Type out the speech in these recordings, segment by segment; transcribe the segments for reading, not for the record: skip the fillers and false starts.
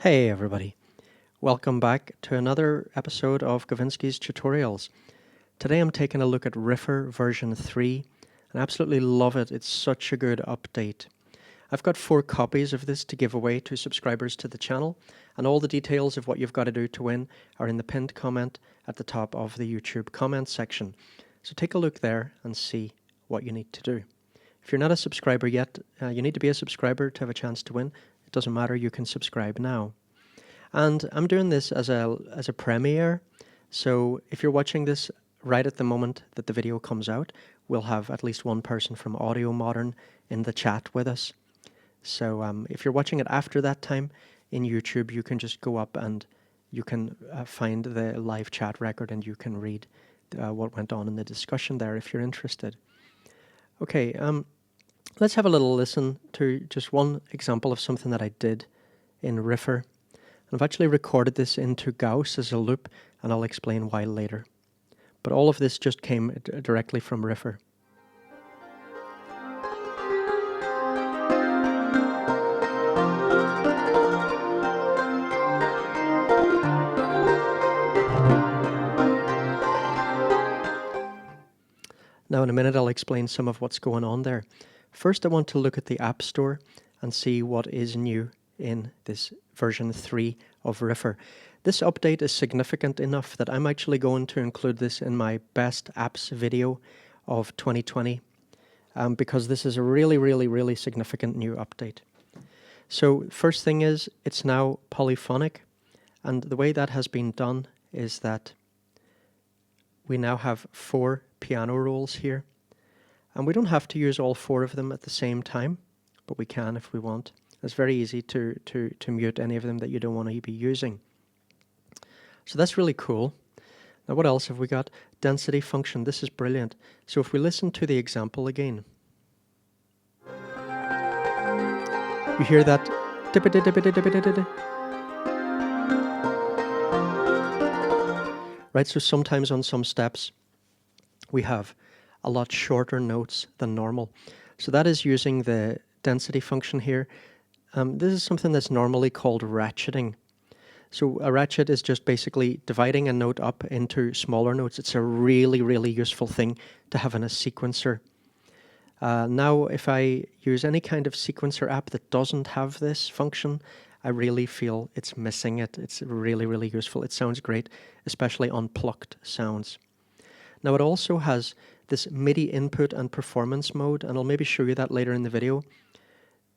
Hey everybody, welcome back to another episode of Gavinsky's Tutorials. Today I'm taking a look at Riffer version 3 and I absolutely love it. It's such a good update. I've got 4 copies of this to give away to subscribers to the channel, and all the details of what you've got to do to win are in the pinned comment at the top of the YouTube comment section. So take a look there and see what you need to do. If you're not a subscriber yet, you need to be a subscriber to have a chance to win. It doesn't matter, you can subscribe now. And I'm doing this as a premiere, so if you're watching this right at the moment that the video comes out, we'll have at least one person from Audiomodern in the chat with us. So if you're watching it after that time in YouTube, you can just go up and you can find the live chat record and you can read what went on in the discussion there if you're interested. Okay, let's have a little listen to just one example of something that I did in Riffer. I've actually recorded this into Gauss as a loop, and I'll explain why later. But all of this just came directly from Riffer. Now in a minute I'll explain some of what's going on there. First I want to look at the App Store and see what is new in this version 3 of Riffer. This update is significant enough that I'm actually going to include this in my best apps video of 2020 because this is a really significant new update. So first thing is it's now polyphonic, and the way that has been done is that we now have 4 piano rolls here, and we don't have to use all 4 of them at the same time, but we can if we want. It's very easy to mute any of them that you don't want to be using. So that's really cool. Now what else have we got? Density function. This is brilliant. So if we listen to the example again, you hear that right? So sometimes on some steps we have a lot shorter notes than normal. So that is using the density function here. This is something that's normally called ratcheting. So a ratchet is just basically dividing a note up into smaller notes. It's a really useful thing to have in a sequencer. Now if I use any kind of sequencer app that doesn't have this function, I really feel it's missing it. It's really useful. It sounds great, especially on plucked sounds. Now it also has this Midi input and performance mode, and I'll maybe show you that later in the video.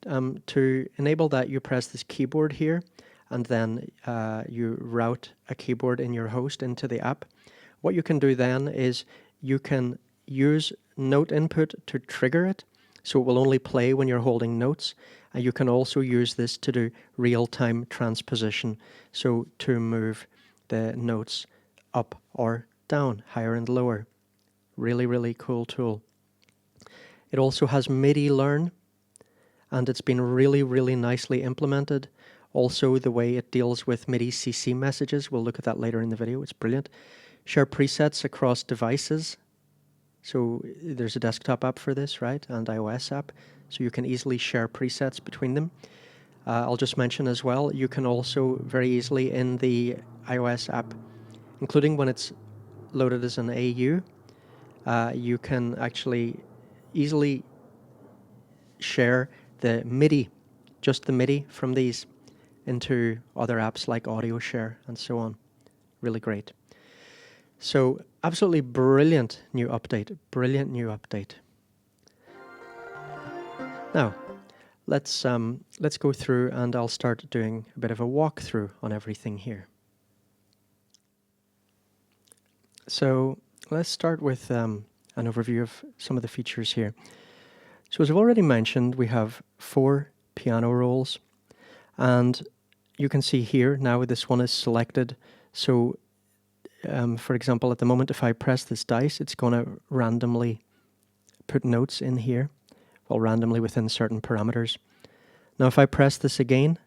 To enable that, you press this keyboard here, and then you route a keyboard in your host into the app. What you can do then is you can use note input to trigger it, so it will only play when you're holding notes. And you can also use this to do real-time transposition, so to move the notes up or down, higher and lower. Really cool tool. It also has Midi learn, and it's been really nicely implemented. Also, the way it deals with Midi CC messages, we'll look at that later in the video. It's brilliant. Share presets across devices. So there's a desktop app for this, right? And iOS app. So you can easily share presets between them. I'll just mention as well, you can also very easily in the iOS app, including when it's loaded as an AU, you can actually easily share the MIDI, just the MIDI from these, into other apps like Audio Share and so on. Really great. So absolutely brilliant new update. Brilliant new update. Now let's go through and I'll start doing a bit of a walkthrough on everything here. So let's start with an overview of some of the features here. So as I've already mentioned, we have 4 piano rolls, and you can see here now this one is selected. So for example, at the moment, if I press this dice, it's going to randomly put notes in here, well, randomly within certain parameters. Now if I press this again,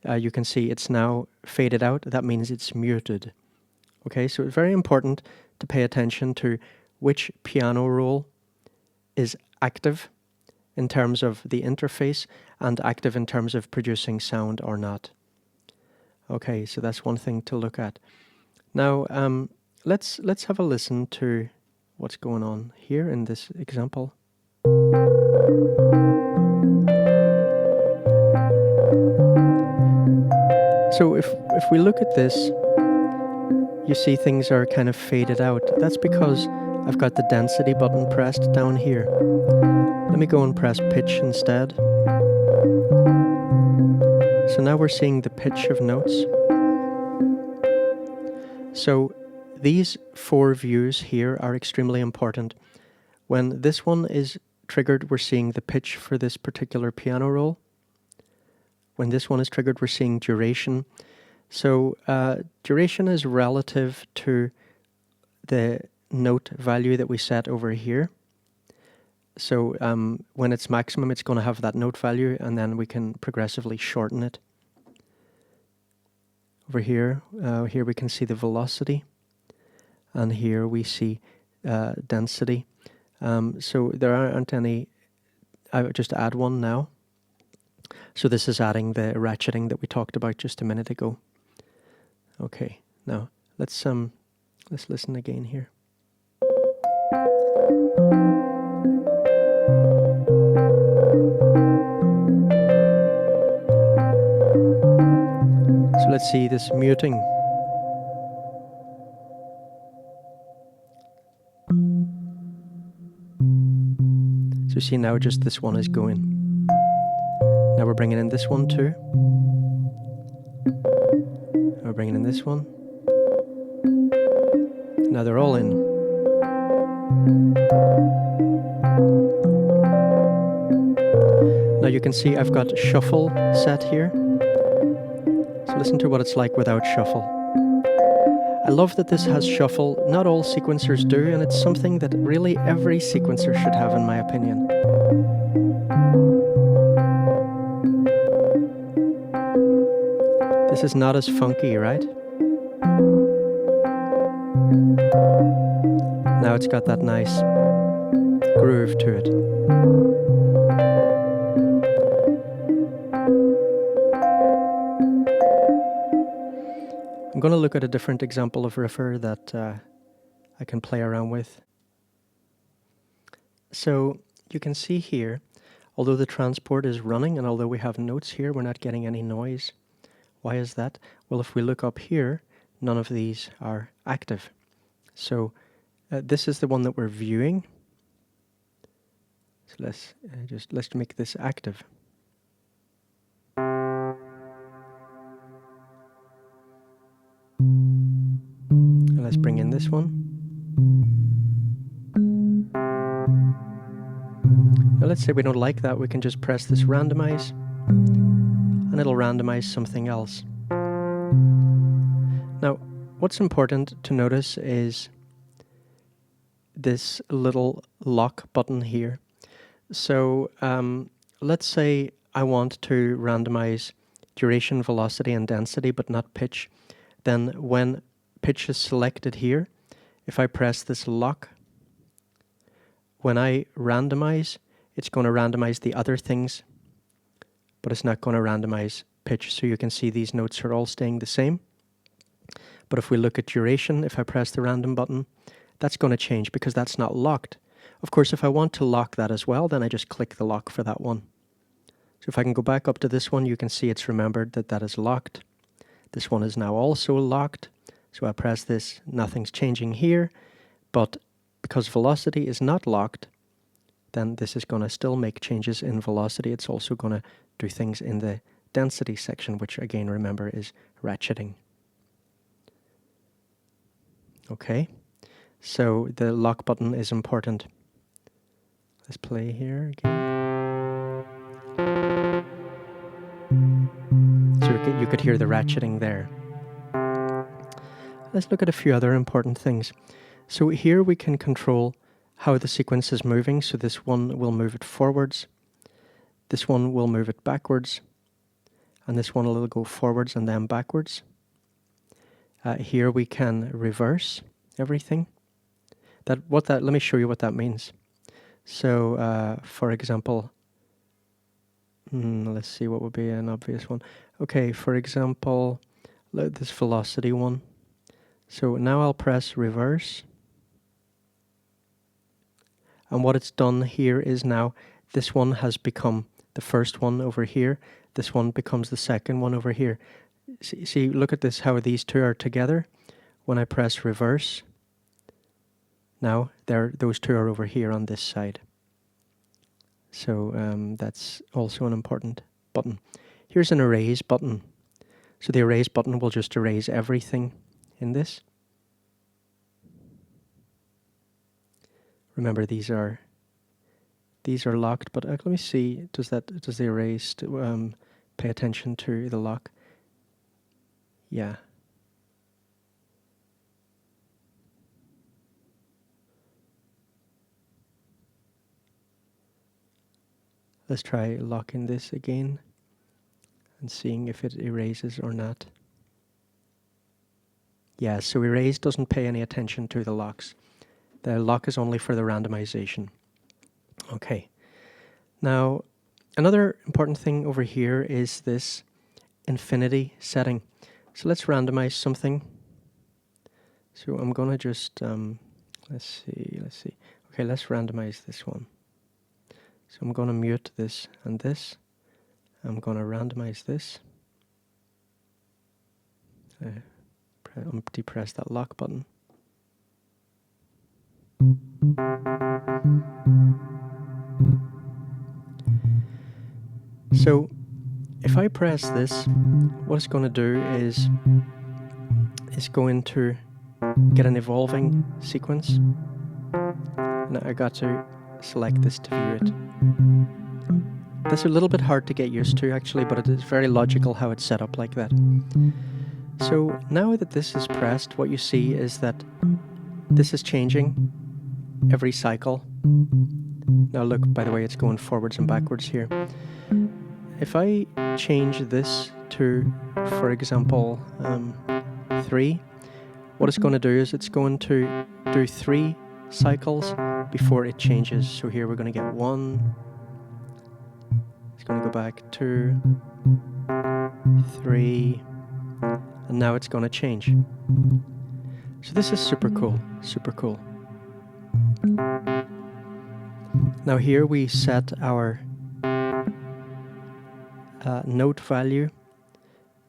you can see it's now faded out. That means it's muted. Okay, so it's very important to pay attention to which piano roll is active in terms of the interface and active in terms of producing sound or not. Okay, so that's one thing to look at. Now, let's have a listen to what's going on here in this example. So if we look at this, you see things are kind of faded out. That's because I've got the density button pressed down here. Let me go and press pitch instead. So now we're seeing the pitch of notes. So these 4 views here are extremely important. When this one is triggered, we're seeing the pitch for this particular piano roll. When this one is triggered, we're seeing duration. So duration is relative to the note value that we set over here. So when it's maximum, it's going to have that note value, and then we can progressively shorten it. Over here, here we can see the velocity, and here we see density. So there aren't any, I would just add one now. So this is adding the ratcheting that we talked about just a minute ago. Okay, now let's listen again here. So let's see this muting. So see now just this one is going. Now we're bringing in this one too. We're bringing in this one. Now they're all in. Now you can see I've got shuffle set here. So listen to what it's like without shuffle. I love that this has shuffle. Not all sequencers do, and it's something that really every sequencer should have, in my opinion. This is not as funky, right? Now it's got that nice groove to it. I'm going to look at a different example of Riffer that I can play around with. So you can see here, although the transport is running and although we have notes here, we're not getting any noise. Why is that? Well, if we look up here, none of these are active. So this is the one that we're viewing. So let's make this active. And let's bring in this one. Now let's say we don't like that, we can just press this randomize, and it'll randomize something else. Now, what's important to notice is this little lock button here. So let's say I want to randomize duration, velocity, and density, but not pitch. Then when pitch is selected here, if I press this lock, when I randomize, it's going to randomize the other things, but it's not going to randomize pitch. So you can see these notes are all staying the same. But if we look at duration, if I press the random button, that's going to change because that's not locked. Of course, if I want to lock that as well, then I just click the lock for that one. So if I can go back up to this one, you can see it's remembered that that is locked. This one is now also locked. So I press this, nothing's changing here, but because velocity is not locked, then this is going to still make changes in velocity. It's also going to do things in the density section, which again, remember, is ratcheting. Okay, so the lock button is important. Let's play here again. So you could hear the ratcheting there. Let's look at a few other important things. So here we can control how the sequence is moving. So this one will move it forwards. This one will move it backwards. And this one will go forwards and then backwards. Here we can reverse everything. Let me show you what that means. So, for example, let's see what would be an obvious one. Okay, for example, this velocity one. So now I'll press reverse. And what it's done here is now this one has become the first one over here. This one becomes the second one over here. See, look at this, how these two are together. When I press reverse, now those two are over here on this side. So that's also an important button. Here's an erase button. So the erase button will just erase everything in this. Remember, these are locked, but let me see, does the erase pay attention to the lock? Yeah. Let's try locking this again and seeing if it erases or not. Yeah, so erase doesn't pay any attention to the locks. The lock is only for the randomization. Okay. Now, another important thing over here is this infinity setting. So let's randomize something. So I'm going to just, let's see. Okay, let's randomize this one. So I'm going to mute this and this. I'm going to randomize this. Depress that lock button. So if I press this, what it's going to do is it's going to get an evolving sequence. Now I got to select this to view it. That's a little bit hard to get used to actually, but it is very logical how it's set up like that. So now that this is pressed, what you see is that this is changing every cycle. Now look, by the way, it's going forwards and backwards here. If I change this to, for example, 3, what it's going to do is it's going to do 3 cycles before it changes. So here we're going to get 1. It's going to go back 2, 3, and now it's going to change. So this is super cool, super cool. Now here we set our note value.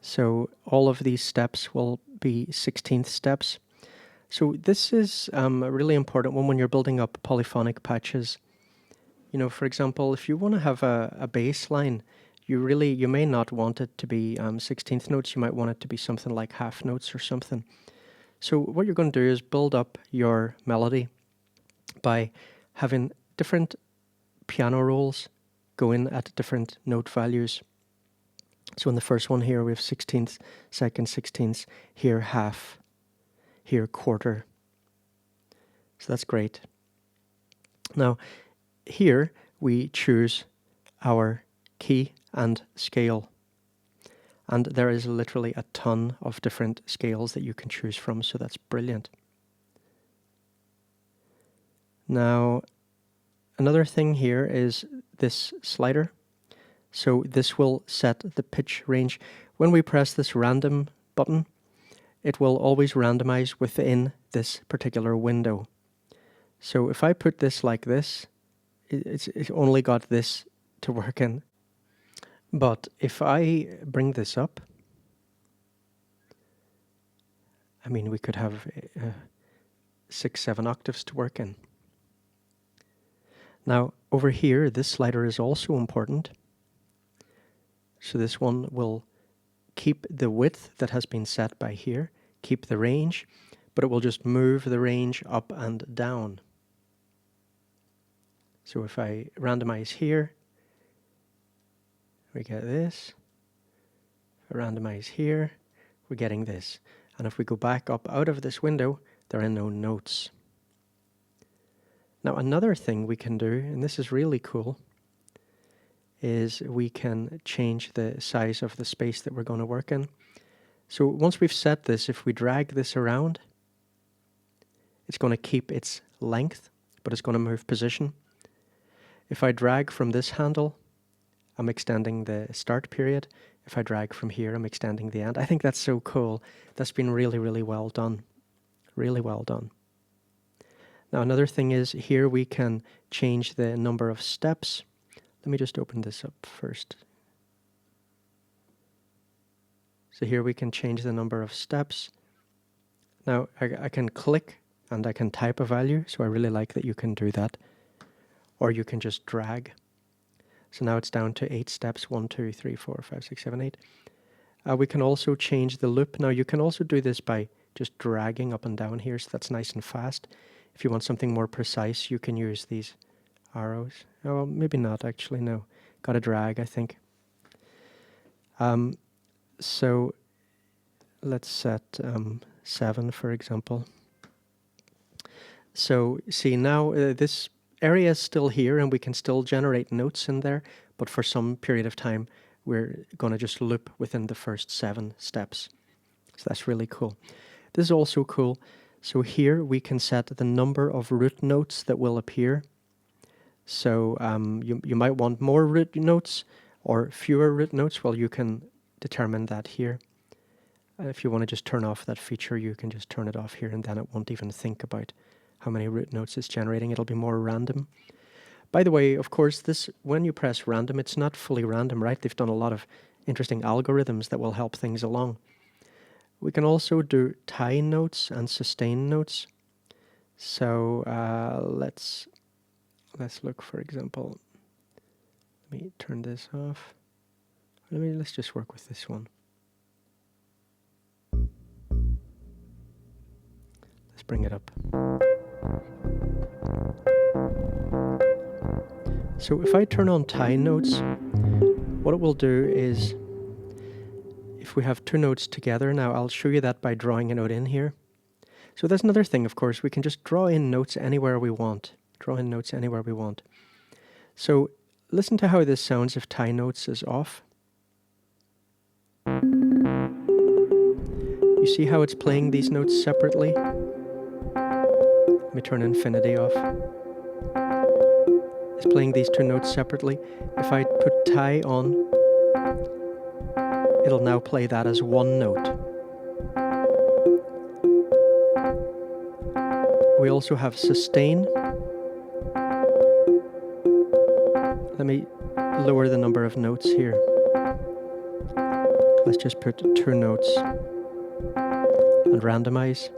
So all of these steps will be 16th steps. So this is a really important one when you're building up polyphonic patches. You know, for example, if you want to have a bass line, you may not want it to be 16th notes. You might want it to be something like half notes or something. So what you're going to do is build up your melody by having different piano rolls go in at different note values. So in the first one here, we have 16th, second 16th, here half, here quarter. So that's great. Now, here we choose our key and scale. And there is literally a ton of different scales that you can choose from, so that's brilliant. Now, another thing here is this slider. So this will set the pitch range. When we press this random button, it will always randomize within this particular window. So if I put this like this, it's only got this to work in. But if I bring this up, I mean, we could have 6, 7 octaves to work in. Now, over here, this slider is also important. So this one will keep the width that has been set by here, keep the range, but it will just move the range up and down. So if I randomize here, we get this. If I randomize here, we're getting this. And if we go back up out of this window, there are no notes. Now another thing we can do, and this is really cool, is we can change the size of the space that we're going to work in. So once we've set this, if we drag this around, it's going to keep its length, but it's going to move position. If I drag from this handle, I'm extending the start period. if I drag from here, I'm extending the end. I think that's so cool. That's been really, really well done. Really well done. Now another thing is here we can change the number of steps. Let me just open this up first. So here we can change the number of steps. Now I can click and I can type a value, so I really like that you can do that. Or you can just drag. So now it's down to 8 steps, 1, 2, 3, 4, 5, 6, 7, 8. We can also change the loop. Now you can also do this by just dragging up and down here, so that's nice and fast. If you want something more precise, you can use these arrows. Oh, maybe not actually, no. Got to drag, I think. So let's set 7, for example. So see now this area is still here and we can still generate notes in there, but for some period of time we're going to just loop within the first 7 steps. So that's really cool. This is also cool. So here we can set the number of root notes that will appear. So you might want more root notes or fewer root notes. Well, you can determine that here. If you want to just turn off that feature, you can just turn it off here and then it won't even think about how many root notes it's generating. It'll be more random. By the way, of course, this when you press random, it's not fully random, right? They've done a lot of interesting algorithms that will help things along. We can also do tie notes and sustain notes. So let's look, for example. Let me turn this off. Let's just work with this one. Let's bring it up. So if I turn on tie notes, what it will do is, if we have 2 notes together, now I'll show you that by drawing a note in here. So that's another thing, of course, we can just draw in notes anywhere we want. Draw in notes anywhere we want. So listen to how this sounds if tie notes is off. You see how it's playing these notes separately? Let me turn infinity off. It's playing these 2 notes separately. If I put tie on, it'll now play that as 1 note. We also have sustain. Let me lower the number of notes here. Let's just put 2 notes and randomize.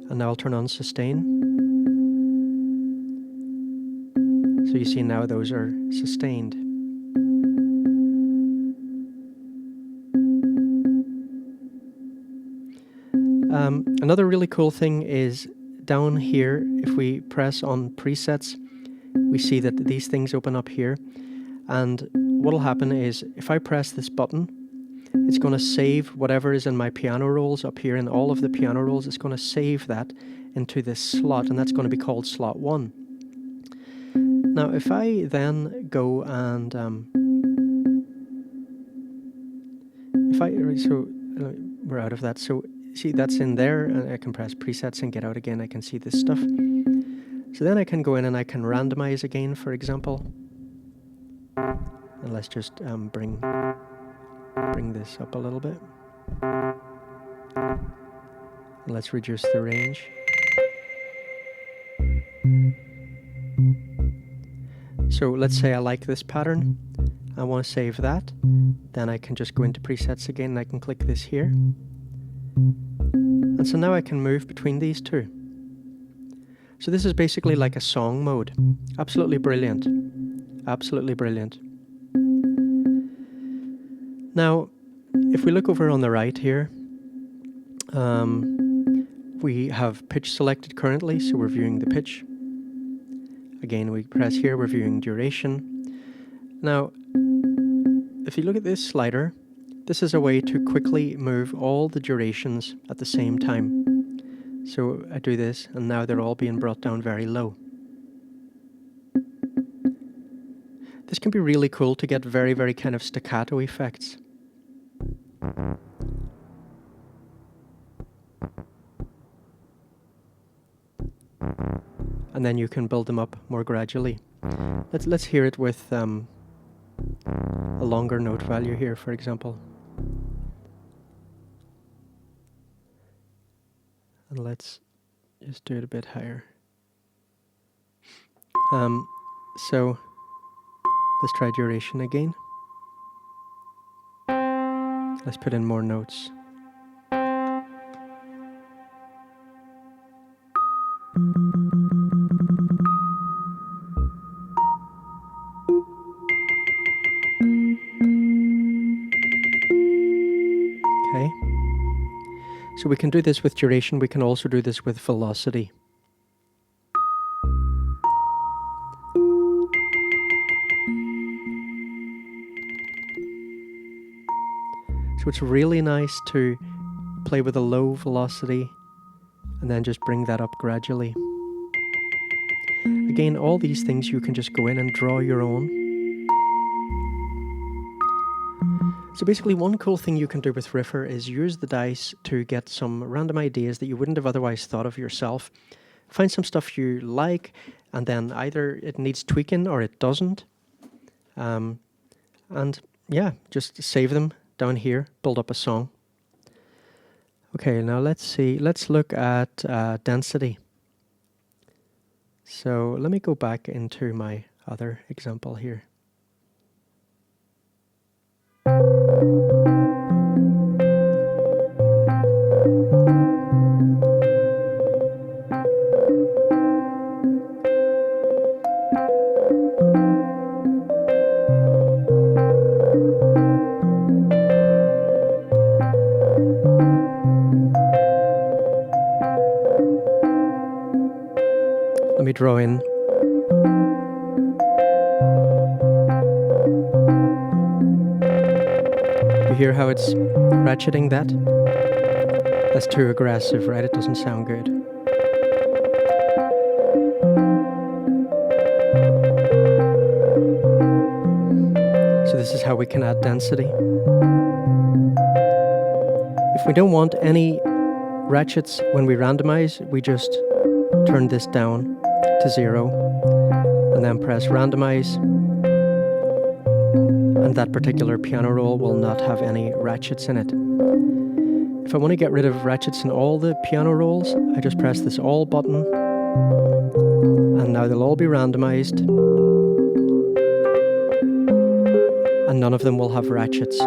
And now I'll turn on sustain. So you see now those are sustained. Another really cool thing is down here, if we press on presets, we see that these things open up here. And what will happen is if I press this button, it's going to save whatever is in my piano rolls up here in all of the piano rolls. It's going to save that into this slot, and that's going to be called slot 1. Now, if I then go and we're out of that. So see, that's in there, and I can press presets and get out again. I can see this stuff. So then I can go in and I can randomize again, for example. And let's just bring this up a little bit. And let's reduce the range. So let's say I like this pattern. I want to save that. Then I can just go into presets again and I can click this here. And so now I can move between these 2. So this is basically like a song mode. Absolutely brilliant. Absolutely brilliant. Now, if we look over on the right here, we have pitch selected currently, so we're viewing the pitch. Again, we press here, we're viewing duration. Now, if you look at this slider, this is a way to quickly move all the durations at the same time. So I do this, and now they're all being brought down very low. This can be really cool to get very, very kind of staccato effects. And then you can build them up more gradually. Let's hear it with a longer note value here, for example. And let's just do it a bit higher. So let's try duration again. Let's put in more notes. Okay. So we can do this with duration. We can also do this with velocity. So it's really nice to play with a low velocity and then just bring that up gradually. Again, all these things you can just go in and draw your own. So basically one cool thing you can do with Riffer is use the dice to get some random ideas that you wouldn't have otherwise thought of yourself. Find some stuff you like, and then either it needs tweaking or it doesn't. And yeah, just save them down here, build up a song. Okay, now let's see. Let's look at density. So let me go back into my other example here. Let me draw in. You hear how it's ratcheting that? That's too aggressive, right? It doesn't sound good. So this is how we can add density. If we don't want any ratchets when we randomize, we just turn this down to 0 and then press randomize, and that particular piano roll will not have any ratchets in it. If I want to get rid of ratchets in all the piano rolls, I just press this all button, and now they'll all be randomized, and none of them will have ratchets.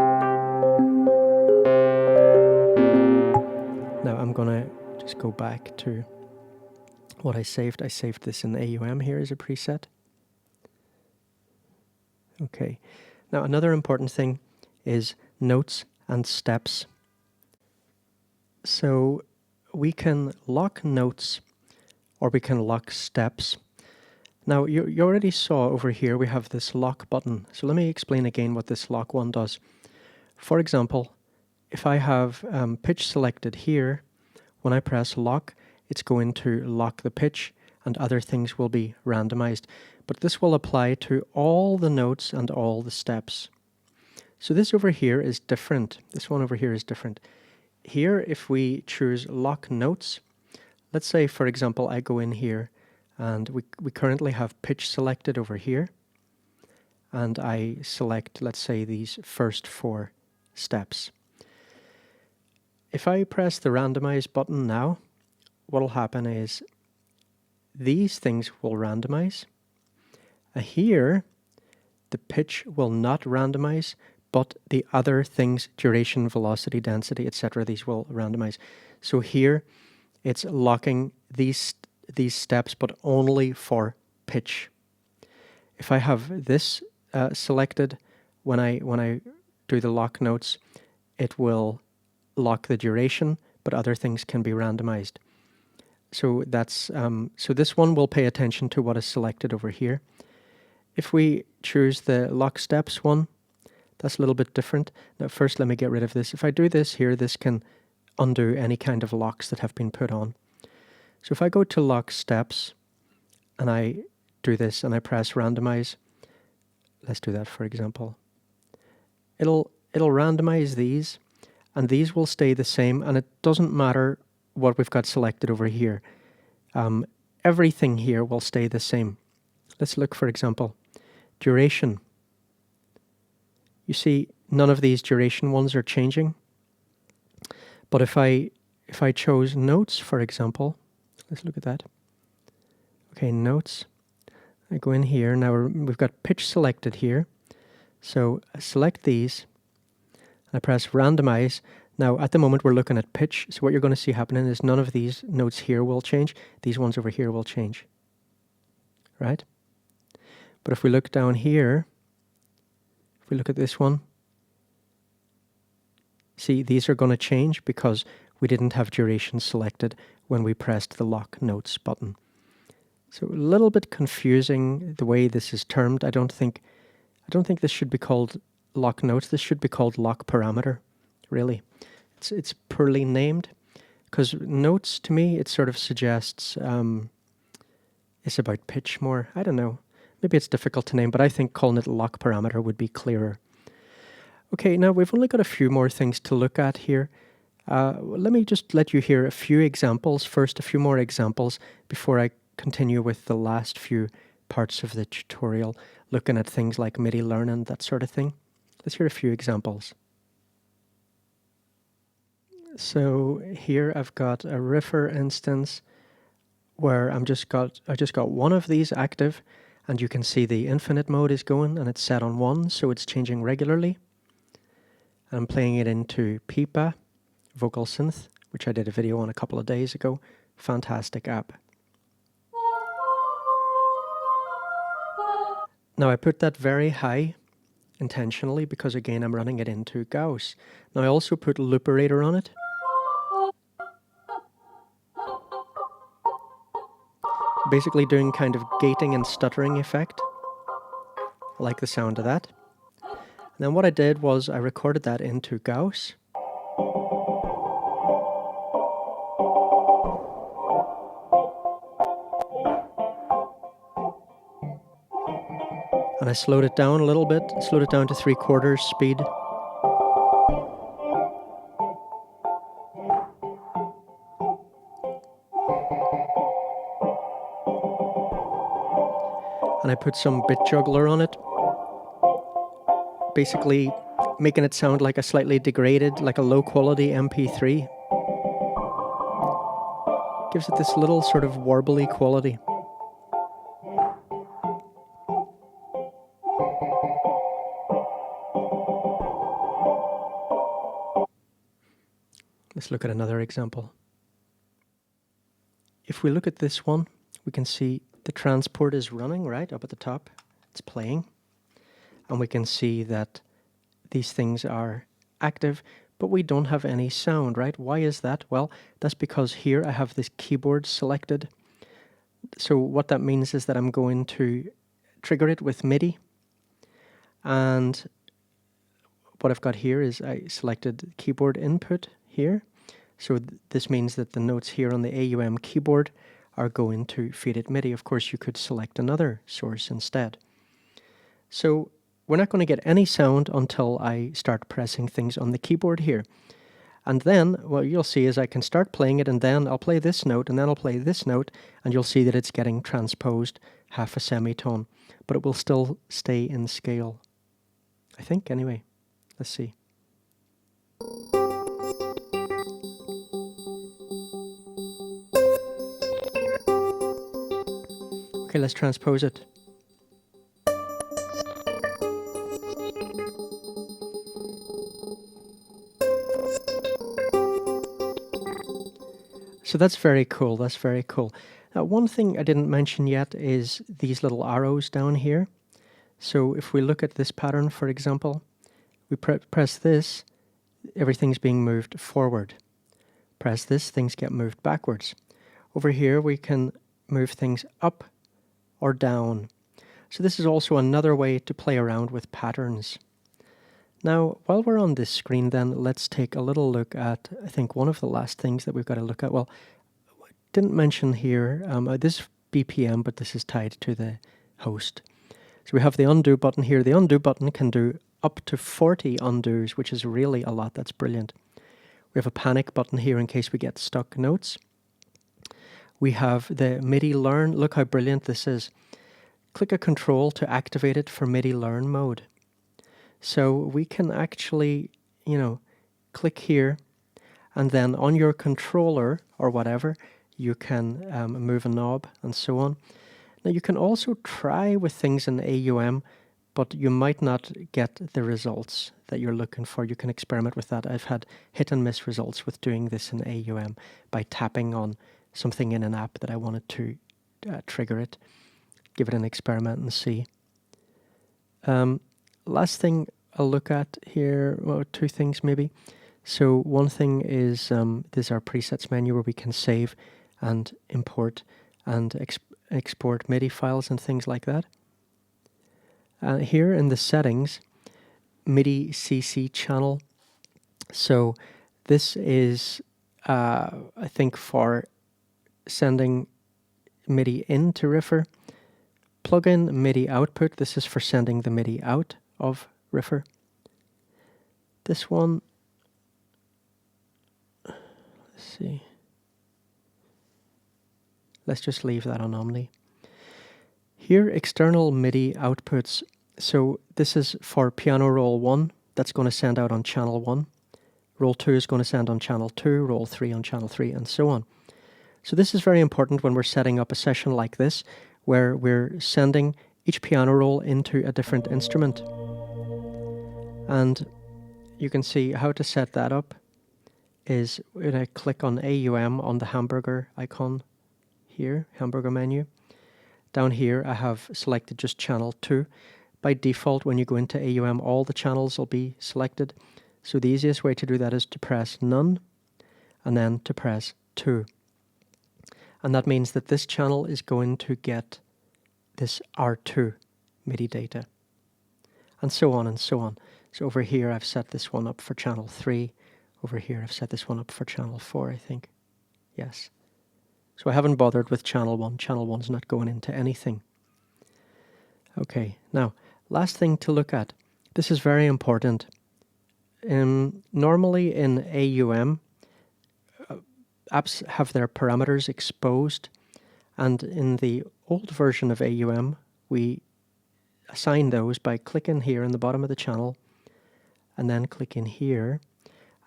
Now I'm gonna just go back to what I saved. I saved this in AUM here as a preset. Okay. Now another important thing is notes and steps. So we can lock notes or we can lock steps. Now you already saw over here we have this lock button. So let me explain again what this lock one does. For example, if I have pitch selected here, when I press lock, it's going to lock the pitch and other things will be randomized. But this will apply to all the notes and all the steps. So this over here is different. This one over here is different. Here, if we choose lock notes, let's say, for example, I go in here and we currently have pitch selected over here. And I select, let's say, these first 4 steps. If I press the randomize button now, what will happen is these things will randomize. Here, the pitch will not randomize, but the other things, duration, velocity, density, etc., these will randomize. So here, it's locking these steps, but only for pitch. If I have this selected, when I do the lock notes, it will lock the duration, but other things can be randomized. So that's so this one will pay attention to what is selected over here. If we choose the lock steps one, that's a little bit different. Now first let me get rid of this. If I do this here, this can undo any kind of locks that have been put on. So if I go to lock steps and I do this and I press randomize, let's do that for example. It'll randomize these, and these will stay the same, and it doesn't matter what we've got selected over here. Everything here will stay the same. Let's look, for example, duration. you see none of these duration ones are changing. But if I chose notes, for example, let's look at that. Okay, notes. I go in here. Now we've got pitch selected here. So I select these. I press randomize. Now at the moment we're looking at pitch. So what you're going to see happening is none of these notes here will change. These ones over here will change. Right? But if we look down here, if we look at this one, see, these are going to change because we didn't have duration selected when we pressed the lock notes button. So a little bit confusing the way this is termed. I don't think this should be called lock notes. This should be called lock parameter, really. It's poorly named because notes, to me, it sort of suggests it's about pitch more. I don't know. Maybe it's difficult to name, but I think calling it lock parameter would be clearer. Okay, now we've only got a few more things to look at here. Let me just let you hear a few examples first, a few more examples before I continue with the last few parts of the tutorial, looking at things like Midi learn and that sort of thing. Let's hear a few examples. So here I've got a Riffer instance where I just got one of these active, and you can see the infinite mode is going and it's set on 1, so it's changing regularly. I'm playing it into Pipa vocal synth, which I did a video on a couple of days ago. Fantastic app. Now I put that very high intentionally because again I'm running it into Gauss. Now I also put Looperator on it. Basically doing kind of gating and stuttering effect. I like the sound of that. And then what I did was I recorded that into Gauss. And I slowed it down a little bit, slowed it down to 3/4 speed. And I put some BitJuggler on it, basically making it sound like a slightly degraded, like a low quality MP3. Gives it this little sort of warbly quality. Let's look at another example. If we look at this one, we can see the transport is running right up at the top. It's playing. And we can see that these things are active, but we don't have any sound, right? Why is that? Well, that's because here I have this keyboard selected. So what that means is that I'm going to trigger it with Midi. And what I've got here is I selected keyboard input here. So this means that the notes here on the AUM keyboard are going to feed it Midi. Of course, you could select another source instead. So we're not going to get any sound until I start pressing things on the keyboard here. And then what you'll see is I can start playing it, and then I'll play this note, and then I'll play this note, and you'll see that it's getting transposed half a semitone, but it will still stay in scale. I think, anyway. Let's see. Okay, let's transpose it. So that's very cool, that's very cool. Now, one thing I didn't mention yet is these little arrows down here. So if we look at this pattern, for example, we press this, everything's being moved forward. Press this, things get moved backwards. Over here, we can move things up or down. So this is also another way to play around with patterns. Now, while we're on this screen then, let's take a little look at, I think, one of the last things that we've got to look at. Well, I didn't mention here, this is BPM, but this is tied to the host. So we have the undo button here. The undo button can do up to 40 undos, which is really a lot. That's brilliant. We have a panic button here in case we get stuck notes. We have the Midi learn. Look how brilliant this is. Click a control to activate it for Midi learn mode. So we can actually, click here, and then on your controller or whatever, you can move a knob and so on. Now you can also try with things in AUM, but you might not get the results that you're looking for. You can experiment with that. I've had hit and miss results with doing this in AUM by tapping on something in an app that I wanted to trigger it, give it an experiment and see. Last thing I'll look at here, well, two things maybe. So one thing is this is our presets menu where we can save and import and export MIDI files and things like that. Here in the settings, MIDI CC channel. So this is, I think, for sending MIDI into Riffer. Plugin MIDI output. This is for sending the MIDI out of Riffer. This one, let's see. Let's just leave that on Omni. Here, external MIDI outputs. So this is for piano roll 1. That's going to send out on channel 1. Roll 2 is going to send on channel 2. Roll 3 on channel 3, and so on. So this is very important when we're setting up a session like this, where we're sending each piano roll into a different instrument. And you can see how to set that up is when I click on AUM on the hamburger icon here, hamburger menu. Down here I have selected just channel 2. By default, when you go into AUM, all the channels will be selected. So the easiest way to do that is to press none and then to press 2. And that means that this channel is going to get this R2 MIDI data. And so on and so on. So over here I've set this one up for channel 3. Over here I've set this one up for channel 4, I think. Yes. So I haven't bothered with channel 1. Channel 1's not going into anything. Okay, now, last thing to look at. This is very important. Normally in AUM, apps have their parameters exposed, and in the old version of AUM, we assign those by clicking here in the bottom of the channel, and then clicking here,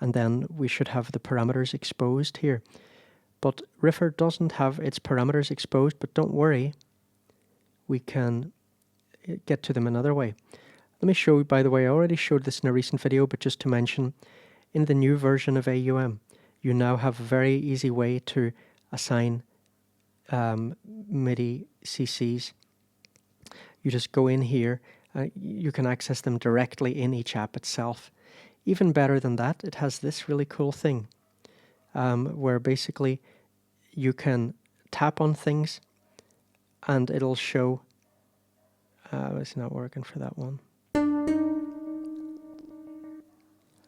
and then we should have the parameters exposed here. But Riffer doesn't have its parameters exposed, but don't worry, we can get to them another way. Let me show you, by the way, I already showed this in a recent video, but just to mention, in the new version of AUM, you now have a very easy way to assign MIDI CCs. You just go in here, you can access them directly in each app itself. Even better than that, it has this really cool thing where basically you can tap on things and it'll show. It's not working for that one. Let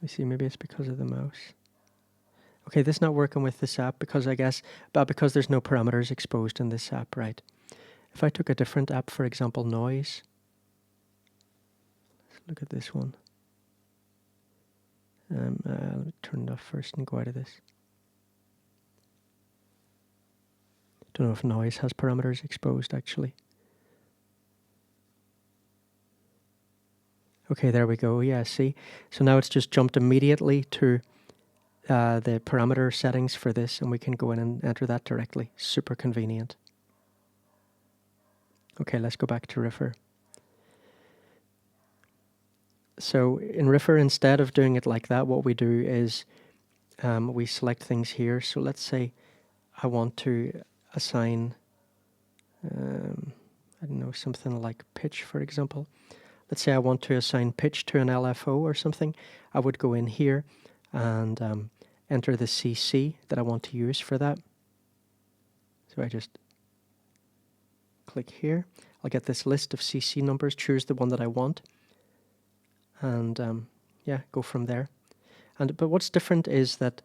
me see, maybe it's because of the mouse. Okay, this is not working with this app because because there's no parameters exposed in this app, right? If I took a different app, for example, Noise. Let's look at this one. Let me turn it off first and go out of this. Don't know if Noise has parameters exposed, actually. Okay, there we go. Yeah, see? So now it's just jumped immediately to the parameter settings for this, and we can go in and enter that directly. Super convenient. Okay, let's go back to Riffer. So in Riffer, instead of doing it like that, what we do is we select things here. So let's say I want to assign, I don't know, something like pitch, for example. Let's say I want to assign pitch to an LFO or something. I would go in here and enter the CC that I want to use for that. So I just click here. I'll get this list of CC numbers, choose the one that I want, and yeah, go from there. But what's different is that,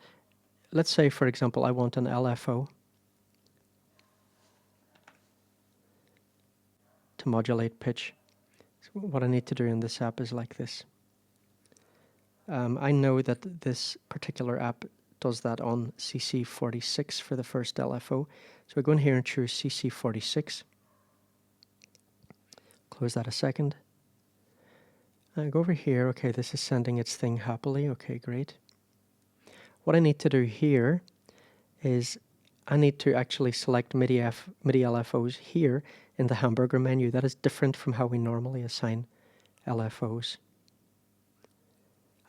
let's say, for example, I want an LFO to modulate pitch. So what I need to do in this app is like this. I know that this particular app does that on CC46 for the first LFO. So I go in here and choose CC46. Close that a second. I go over here. Okay, this is sending its thing happily. Okay, great. What I need to do here is I need to actually select MIDI LFOs here in the hamburger menu. That is different from how we normally assign LFOs.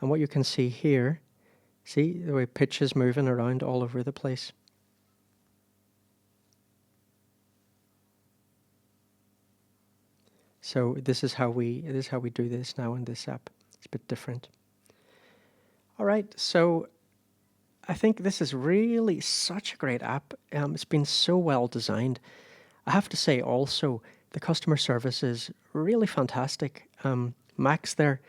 And what you can see here, see the way pitch is moving around all over the place. So this is how we do this now in this app. It's a bit different. All right, so I think this is really such a great app. It's been so well designed. I have to say also the customer service is really fantastic. Max there,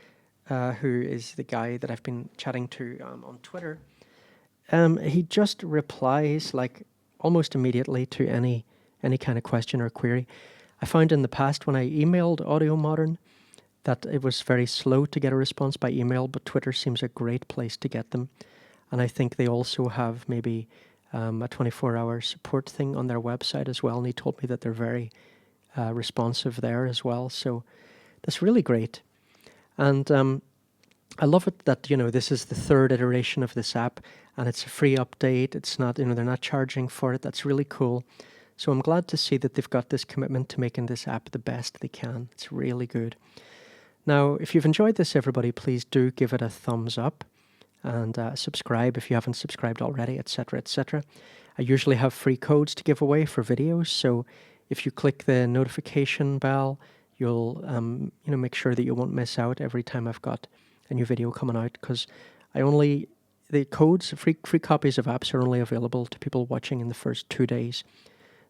who is the guy that I've been chatting to on Twitter, he just replies like almost immediately to any kind of question or query. I found in the past when I emailed Audiomodern that it was very slow to get a response by email, but Twitter seems a great place to get them. And I think they also have maybe a 24-hour support thing on their website as well. And he told me that they're very responsive there as well. So that's really great. And I love it that, this is the third iteration of this app and it's a free update. It's not, they're not charging for it. That's really cool. So I'm glad to see that they've got this commitment to making this app the best they can. It's really good. Now, if you've enjoyed this, everybody, please do give it a thumbs up and subscribe if you haven't subscribed already, etc., etc. I usually have free codes to give away for videos, so if you click the notification bell, you'll make sure that you won't miss out every time I've got a new video coming out, because the codes, free copies of apps are only available to people watching in the first 2 days.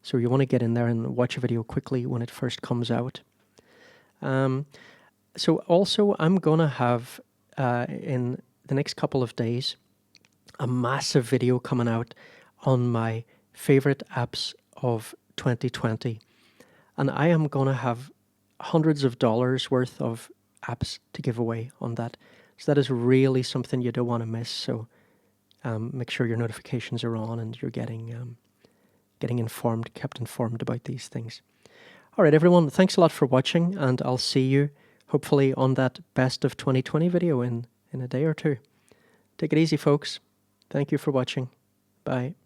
So you want to get in there and watch a video quickly when it first comes out. So also I'm going to have in the next couple of days a massive video coming out on my favorite apps of 2020. And I am going to have hundreds of dollars worth of apps to give away on that. So that is really something you don't want to miss. So make sure your notifications are on and you're getting kept informed about these things. All right, everyone, thanks a lot for watching, and I'll see you hopefully on that best of 2020 video in a day or two. Take it easy, folks. Thank you for watching. Bye.